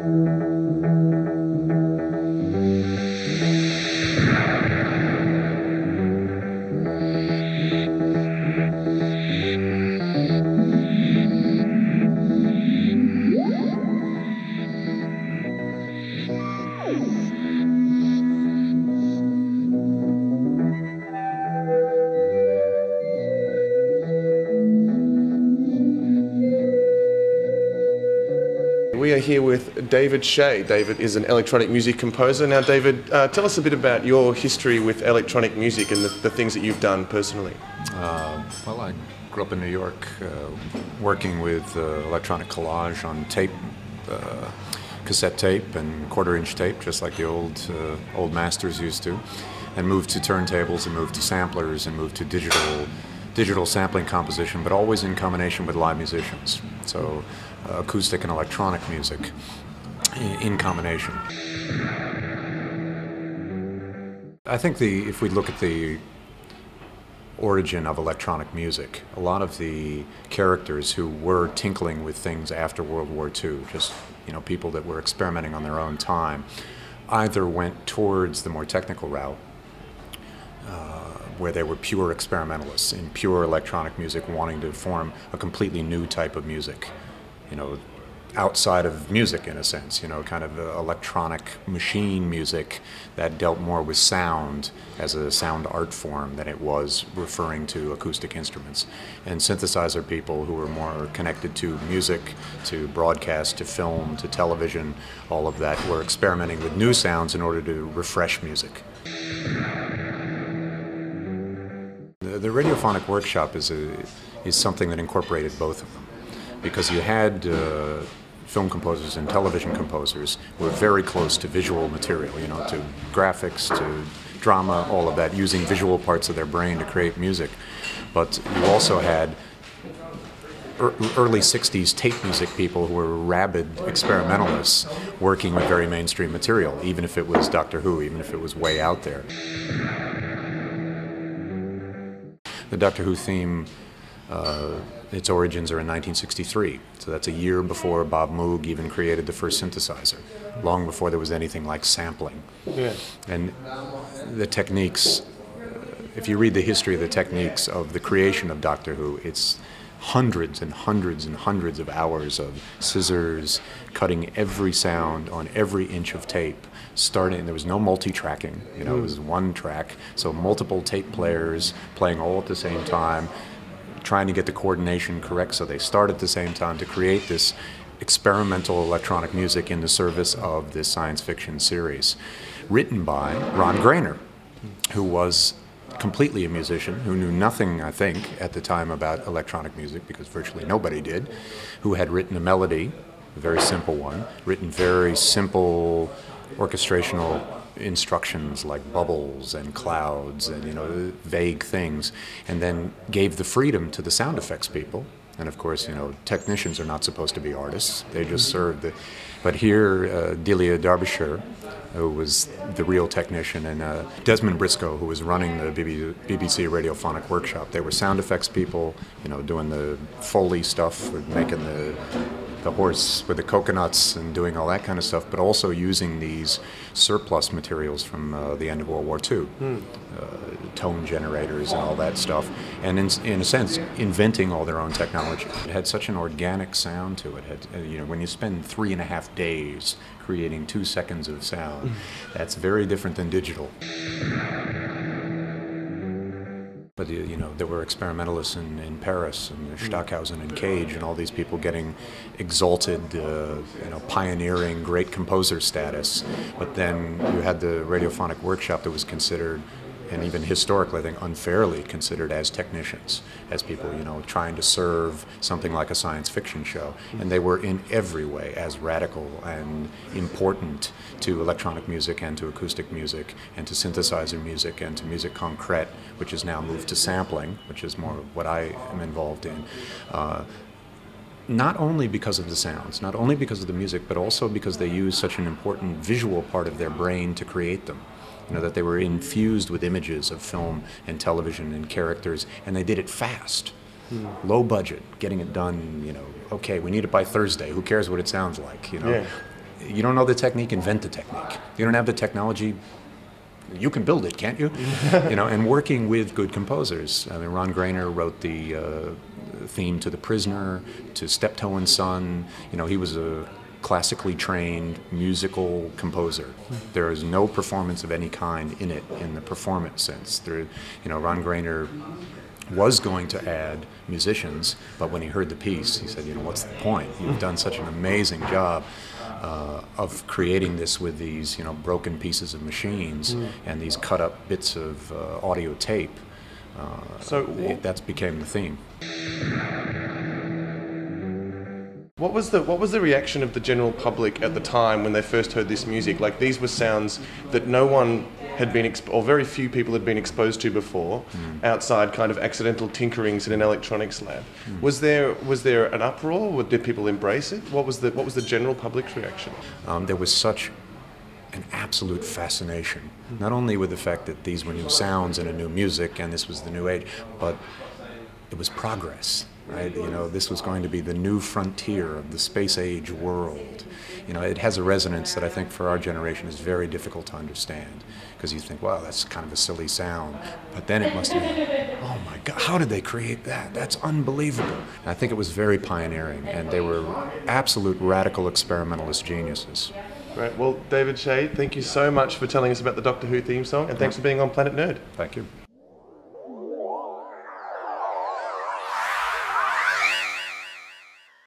We are here with David Shea. David is an electronic music composer. Now, David, tell us a bit about your history with electronic music and the things that you've done personally. Well, I grew up in New York working with electronic collage on tape, cassette tape and quarter-inch tape, just like the old masters used to, and moved to turntables and moved to samplers and moved to digital sampling composition, but always in combination with live musicians. So acoustic and electronic music in combination. I think if we look at the origin of electronic music, a lot of the characters who were tinkling with things after World War II, just people that were experimenting on their own time, either went towards the more technical route, where they were pure experimentalists in pure electronic music, wanting to form a completely new type of music, outside of music in a sense, kind of electronic machine music that dealt more with sound as a sound art form than it was referring to acoustic instruments. And synthesizer people who were more connected to music, to broadcast, to film, to television, all of that, were experimenting with new sounds in order to refresh music. The Radiophonic Workshop is something that incorporated both of them, because you had film composers and television composers who were very close to visual material, to graphics, to drama, all of that, using visual parts of their brain to create music. But you also had early 60s tape music people who were rabid experimentalists working with very mainstream material, even if it was Doctor Who, even if it was way out there. The Doctor Who theme, its origins are in 1963, so that's a year before Bob Moog even created the first synthesizer, long before there was anything like sampling. Yeah. And the techniques, if you read the history of the techniques of the creation of Doctor Who, it's hundreds and hundreds and hundreds of hours of scissors, cutting every sound on every inch of tape. There was no multi-tracking, it was one track, so multiple tape players playing all at the same time, trying to get the coordination correct so they start at the same time to create this experimental electronic music in the service of this science fiction series, written by Ron Grainer, who was completely a musician, who knew nothing, I think, at the time about electronic music, because virtually nobody did, who had written a melody, a very simple one, written very simple orchestrational instructions like bubbles and clouds and vague things, and then gave the freedom to the sound effects people. And of course, technicians are not supposed to be artists; they just serve the. But here, Delia Derbyshire, who was the real technician, and Desmond Briscoe, who was running the BBC Radiophonic Workshop, they were sound effects people, doing the Foley stuff, making the horse with the coconuts and doing all that kind of stuff, but also using these surplus materials from the end of World War II, tone generators and all that stuff, and in a sense, inventing all their own technology. It had such an organic sound to it. When you spend 3.5 days creating 2 seconds of sound, that's very different than digital. But there were experimentalists in Paris and Stockhausen and Cage and all these people getting exalted, pioneering great composer status. But then you had the Radiophonic Workshop that was considered, and even historically, I think, unfairly considered as technicians, as people, trying to serve something like a science fiction show. And they were in every way as radical and important to electronic music and to acoustic music and to synthesizer music and to music concrete, which has now moved to sampling, which is more what I am involved in. Not only because of the sounds, not only because of the music, but also because they use such an important visual part of their brain to create them. That they were infused with images of film and television and characters, and they did it fast. Low budget, getting it done, okay, we need it by Thursday, who cares what it sounds like, Yeah. You don't know the technique, invent the technique. You don't have the technology, you can build it, can't you? You know, and working with good composers. I mean, Ron Grainer wrote the theme to The Prisoner, to Steptoe and Son. You know, he was a classically trained musical composer. There is no performance of any kind in it, in the performance sense. There, you know, Ron Grainer was going to add musicians, but when he heard the piece, he said, you know, what's the point? You've done such an amazing job of creating this with these, you know, broken pieces of machines and these cut up bits of audio tape. That became the theme. What was the reaction of the general public at the time when they first heard this music? Like, these were sounds that no one had been, or very few people had been exposed to before, outside kind of accidental tinkerings in an electronics lab. Was there an uproar? Did people embrace it? What was the general public's reaction? There was such an absolute fascination, not only with the fact that these were new sounds and a new music, and this was the new age, but it was progress. Right? You know, this was going to be the new frontier of the space age world. You know, it has a resonance that I think for our generation is very difficult to understand, because you think, wow, that's kind of a silly sound. But then it must have been, oh my God, how did they create that? That's unbelievable. And I think it was very pioneering, and they were absolute radical experimentalist geniuses. Great. Well, David Shea, thank you so much for telling us about the Doctor Who theme song, and thanks for being on Planet Nerd. Thank you.